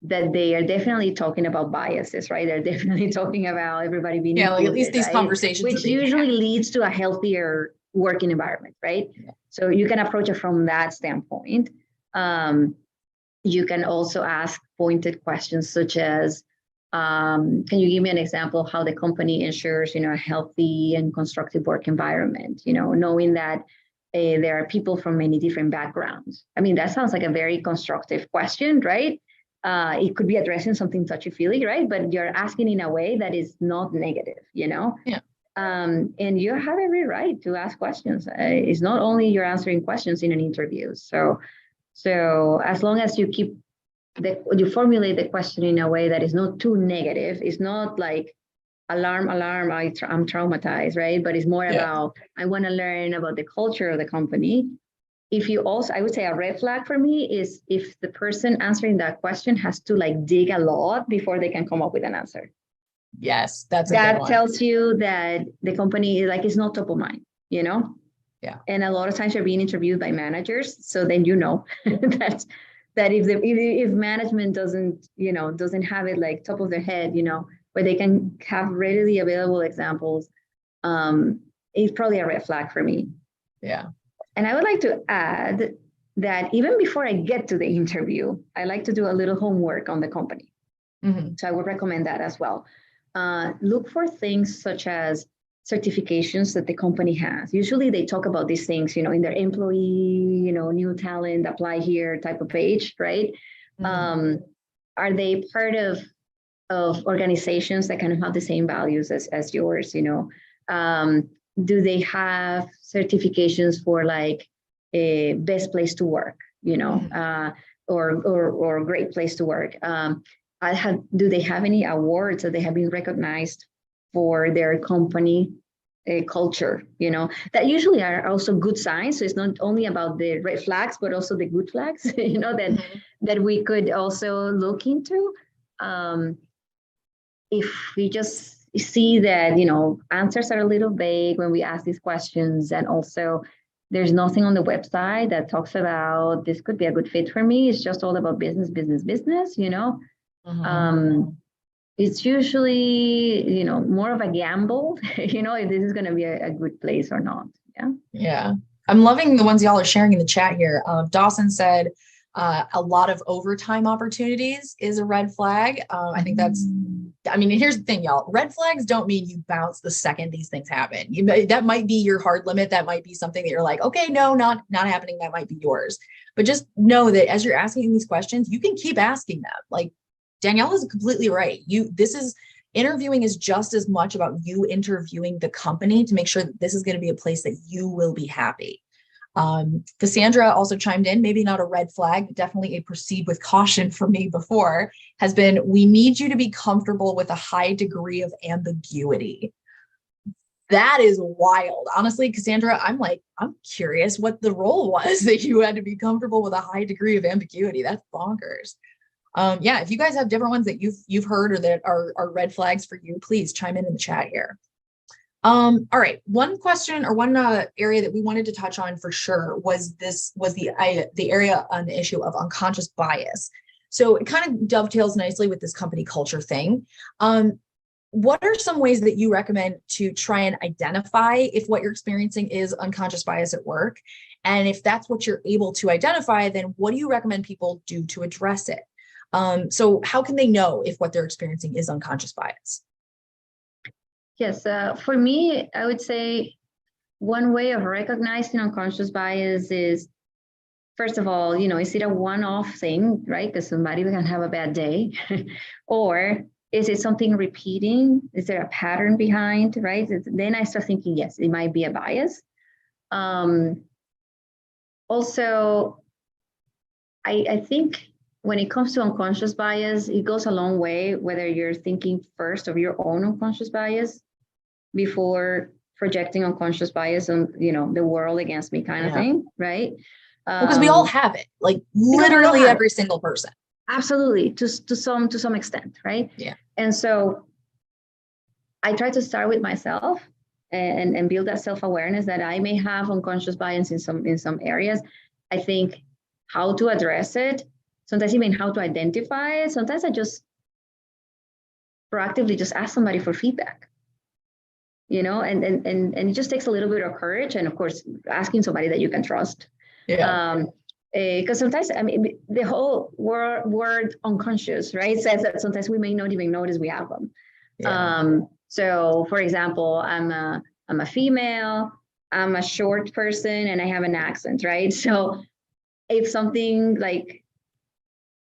that they are definitely talking about biases, right? They're definitely talking about everybody being included, like at least these conversations, which usually leads to a healthier working environment, right? Yeah. So you can approach it from that standpoint. You can also ask pointed questions such as, can you give me an example of how the company ensures, a healthy and constructive work environment, knowing that there are people from many different backgrounds. I mean, that sounds like a very constructive question, right? It could be addressing something touchy-feely, right? But you're asking in a way that is not negative, Yeah. And you have every right to ask questions. It's not only you're answering questions in an interview. So as long as you you formulate the question in a way that is not too negative, it's not like alarm, I'm traumatized, right? But it's more about, I want to learn about the culture of the company. If you also, I would say a red flag for me is if the person answering that question has to like dig a lot before they can come up with an answer. Yes, that tells you that the company is not top of mind, Yeah. And a lot of times you're being interviewed by managers, so then that if management doesn't have it like top of their head, where they can have readily available examples, it's probably a red flag for me. Yeah. And I would like to add that even before I get to the interview, I like to do a little homework on the company. Mm-hmm. So I would recommend that as well. Look for things such as certifications that the company has. Usually they talk about these things, in their employee, new talent, apply here type of page, right? Mm-hmm. Are they part of organizations that kind of have the same values as yours, do they have certifications for like a best place to work, or great place to work? Do they have any awards that they have been recognized for their company culture? That usually are also good signs. So it's not only about the red flags, but also the good flags, that we could also look into. If we just see that, answers are a little vague when we ask these questions, and also there's nothing on the website that talks about this could be a good fit for me. It's just all about business. Mm-hmm. It's usually, more of a gamble, if this is going to be a good place or not. Yeah. Yeah. I'm loving the ones y'all are sharing in the chat here. Dawson said, A lot of overtime opportunities is a red flag. I think that's, I mean, here's the thing, y'all. Red flags don't mean you bounce the second these things happen. That might be your hard limit. That might be something that you're like, okay, no, not happening. That might be yours. But just know that as you're asking these questions, you can keep asking them. Like Daniela is completely right. Interviewing is just as much about you interviewing the company to make sure that this is going to be a place that you will be happy. Cassandra also chimed in, maybe not a red flag, definitely a proceed with caution for me before, has been, we need you to be comfortable with a high degree of ambiguity. That is wild. Honestly, Cassandra, I'm curious what the role was that you had to be comfortable with a high degree of ambiguity. That's bonkers. Yeah, if you guys have different ones that you've heard or that are red flags for you, please chime in the chat here. All right, one question or one area that we wanted to touch on for sure was the area on the issue of unconscious bias. So it kind of dovetails nicely with this company culture thing. What are some ways that you recommend to try and identify if what you're experiencing is unconscious bias at work? And if that's what you're able to identify, then what do you recommend people do to address it? So how can they know if what they're experiencing is unconscious bias? Yes, for me, I would say one way of recognizing unconscious bias is, first of all, is it a one-off thing, right? Because somebody can have a bad day, or is it something repeating? Is there a pattern behind, right? Then I start thinking, yes, it might be a bias. Also, I think when it comes to unconscious bias, it goes a long way whether you're thinking first of your own unconscious bias before projecting unconscious bias on, the world against me kind of thing, right? Because we all have it, like literally every single person. Absolutely, to some extent, right? Yeah. And so I try to start with myself and build that self-awareness that I may have unconscious bias in some areas. I think how to address it, sometimes even how to identify it. Sometimes I just proactively just ask somebody for feedback, and it just takes a little bit of courage, and of course asking somebody that you can trust. Yeah. Because sometimes, I mean, the whole word unconscious, right, says that sometimes we may not even notice we have them. Yeah. So for example, I'm a female, I'm a short person, and I have an accent, right? So if something like,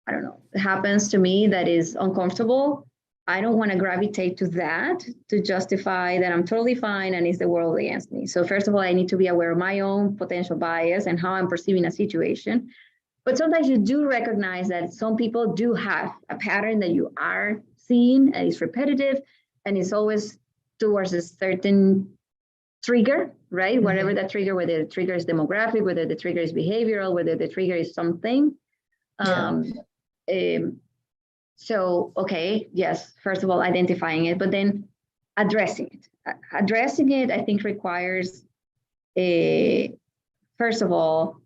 I don't know, happens to me that is uncomfortable, I don't want to gravitate to that to justify that I'm totally fine and it's the world against me. So first of all, I need to be aware of my own potential bias and how I'm perceiving a situation. But sometimes you do recognize that some people do have a pattern that you are seeing and it's repetitive and it's always towards a certain trigger, right? Mm-hmm. Whatever that trigger, whether the trigger is demographic, whether the trigger is behavioral, whether the trigger is something. Yeah. So, okay, yes, first of all, identifying it, but then addressing it. Addressing it, I think, requires, first of all,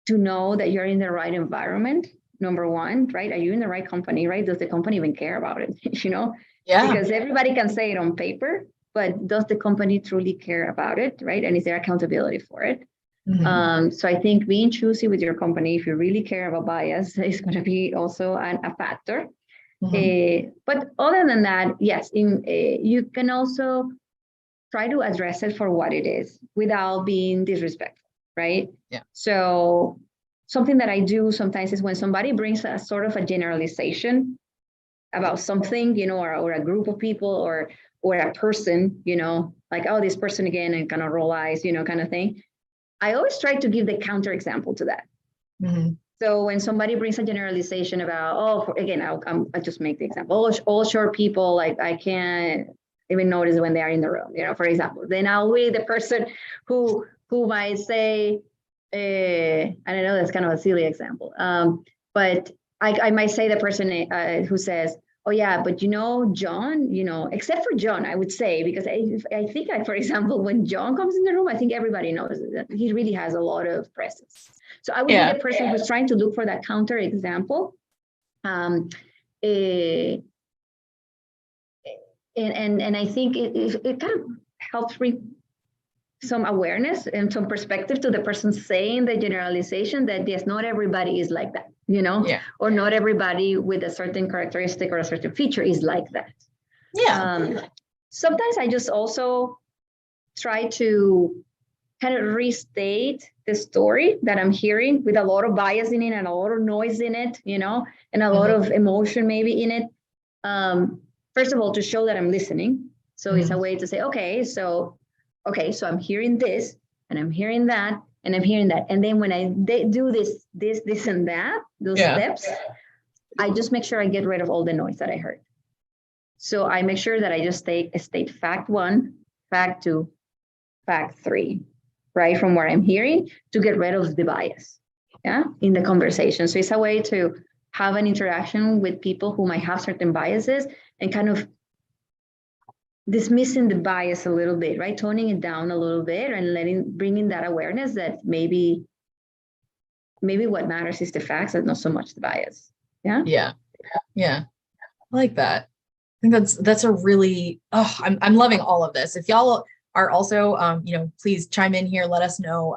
to know that you're in the right environment, number one, right? Are you in the right company, right? Does the company even care about it, Yeah. Because everybody can say it on paper, but does the company truly care about it, right? And is there accountability for it? Mm-hmm. So I think being choosy with your company, if you really care about bias, is going to be also a factor. Mm-hmm. But other than that, yes, you can also try to address it for what it is without being disrespectful, right? Yeah. So something that I do sometimes is when somebody brings a sort of a generalization about something, or a group of people or a person, like, oh, this person again, and kind of roll eyes, kind of thing. I always try to give the counterexample to that. Mm-hmm. So when somebody brings a generalization about, I just make the example, all short people, like I can't even notice when they are in the room, for example, then I'll be the person who might say, I don't know, that's kind of a silly example. But I might say the person who says, oh yeah, but John, except for John, I would say, because I think, for example, when John comes in the room, I think everybody knows that he really has a lot of presence. So I would be the person who's trying to look for that counter example. And I think it kind of helps some awareness and some perspective to the person saying the generalization that yes, not everybody is like that, Yeah. or not everybody with a certain characteristic or a certain feature is like that. Yeah. Sometimes I just also try to kind of restate the story that I'm hearing with a lot of bias in it and a lot of noise in it, and a lot of emotion maybe in it. First of all, to show that I'm listening. So it's a way to say, okay, so I'm hearing this and I'm hearing that and I'm hearing that. And then when I do this and that, those steps, I just make sure I get rid of all the noise that I heard. So I make sure that I just state fact 1, fact 2, fact 3, right? From where I'm hearing to get rid of the bias, in the conversation. So it's a way to have an interaction with people who might have certain biases and kind of dismissing the bias a little bit, right? Toning it down a little bit and bringing that awareness that maybe what matters is the facts and not so much the bias. Yeah. I like that. I think that's a really, I'm loving all of this. If y'all are also, please chime in here. Let us know,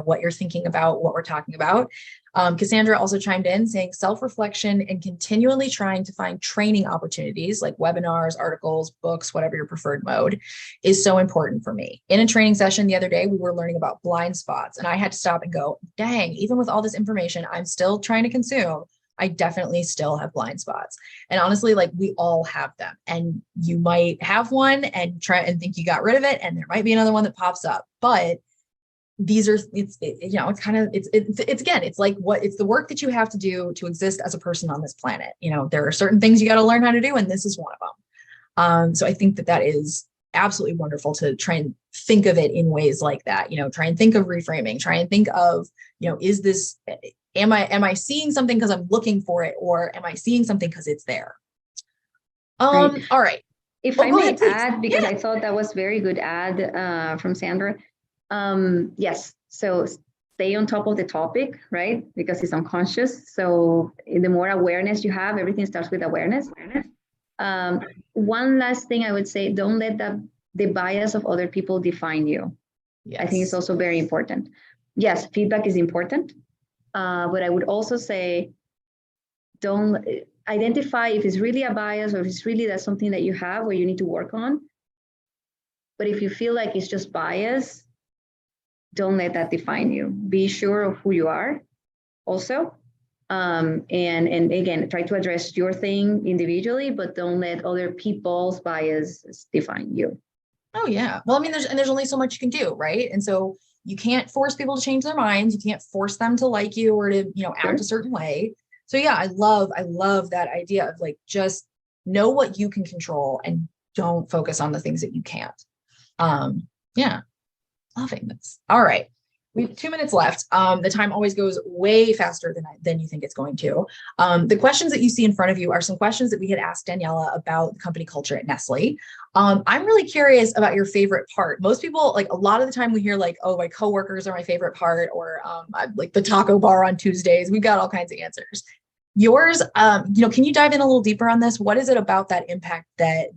what you're thinking about what we're talking about. Cassandra also chimed in saying self-reflection and continually trying to find training opportunities like webinars, articles, books, whatever your preferred mode is so important for me. In a training session the other day, we were learning about blind spots and I had to stop and go, dang, even with all this information I'm still trying to consume, I definitely still have blind spots. And honestly, like we all have them and you might have one and try and think you got rid of it. And there might be another one that pops up, but these are, it's the work that you have to do to exist as a person on this planet. There are certain things you got to learn how to do. And this is one of them. So I think that is absolutely wonderful to try and think of it in ways like that, try and think of reframing, try and think of, is this, am I seeing something because I'm looking for it, or am I seeing something because it's there? Right. All right. If I may add, because I thought that was very good add from Sandra. Yes. So stay on top of the topic, right? Because it's unconscious. So the more awareness you have, everything starts with awareness. One last thing I would say, don't let the bias of other people define you. Yes. I think it's also very important. Yes, feedback is important. But I would also say, don't identify if it's really a bias or if it's really that's something that you have or you need to work on. But if you feel like it's just bias, don't let that define you. Be sure of who you are also. And again, try to address your thing individually, but don't let other people's bias define you. Oh yeah. Well, I mean, there's only so much you can do, right? And so you can't force people to change their minds. You can't force them to like you or to, act a certain way. So yeah, I love that idea of like, just know what you can control and don't focus on the things that you can't. Yeah. Loving this. All right. We have 2 minutes left. The time always goes way faster than you think it's going to. The questions that you see in front of you are some questions that we had asked Daniela about the company culture at Nestlé. I'm really curious about your favorite part. Most people, like a lot of the time we hear like, oh, my coworkers are my favorite part, or like the taco bar on Tuesdays. We've got all kinds of answers. Yours, can you dive in a little deeper on this? What is it about that impact that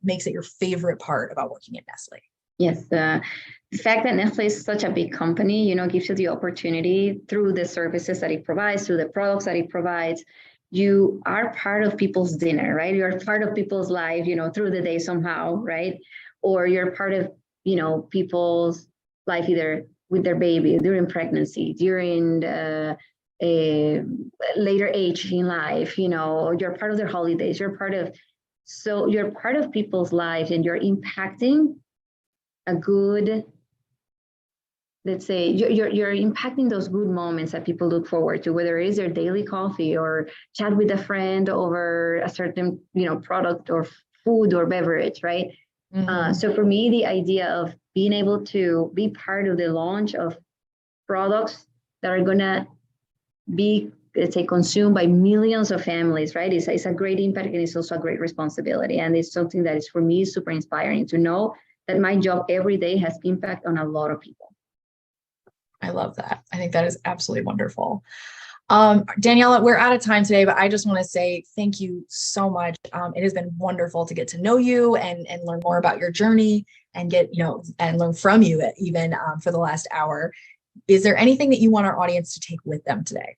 makes it your favorite part about working at Nestlé? Yes, the fact that Nestlé is such a big company, gives you the opportunity through the services that it provides, through the products that it provides. You are part of people's dinner, right? You're part of people's life, through the day somehow, right? Or you're part of, people's life either with their baby, during pregnancy, during a later age in life, or you're part of their holidays. You're part of people's life, and you're impacting a good, let's say, you're impacting those good moments that people look forward to, whether it is their daily coffee or chat with a friend over a certain, product or food or beverage, right? Mm-hmm. So for me, the idea of being able to be part of the launch of products that are going to be, let's say, consumed by millions of families, right? It's a great impact, and it's also a great responsibility. And it's something that is, for me, super inspiring to know that my job every day has impact on a lot of people. I love that. I think that is absolutely wonderful. Daniela, we're out of time today, but I just want to say thank you so much. It has been wonderful to get to know you and learn more about your journey and get, and learn from you even for the last hour. Is there anything that you want our audience to take with them today?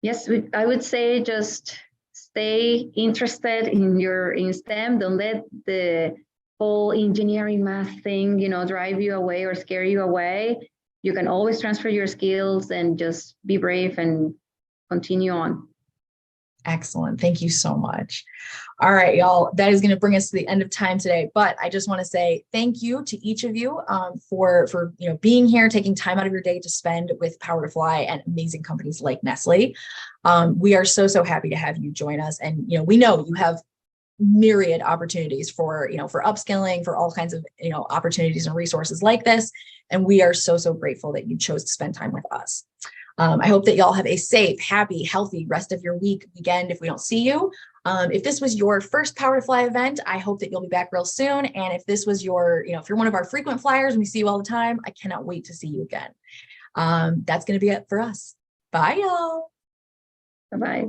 Yes, I would say just stay interested in STEM. Don't let the whole engineering math thing, drive you away or scare you away. You can always transfer your skills and just be brave and continue on. Excellent. Thank you so much. All right, y'all, that is going to bring us to the end of time today. But I just want to say thank you to each of you for being here, taking time out of your day to spend with Power to Fly and amazing companies like Nestle. We are so happy to have you join us. And we know you have myriad opportunities for for upskilling, for all kinds of opportunities and resources like this. And we are so grateful that you chose to spend time with us. I hope that y'all have a safe, happy, healthy rest of your weekend if we don't see you. If this was your first Power to Fly event, I hope that you'll be back real soon. And if this was your, if you're one of our frequent flyers and we see you all the time, I cannot wait to see you again. That's going to be it for us. Bye, y'all. Bye-bye.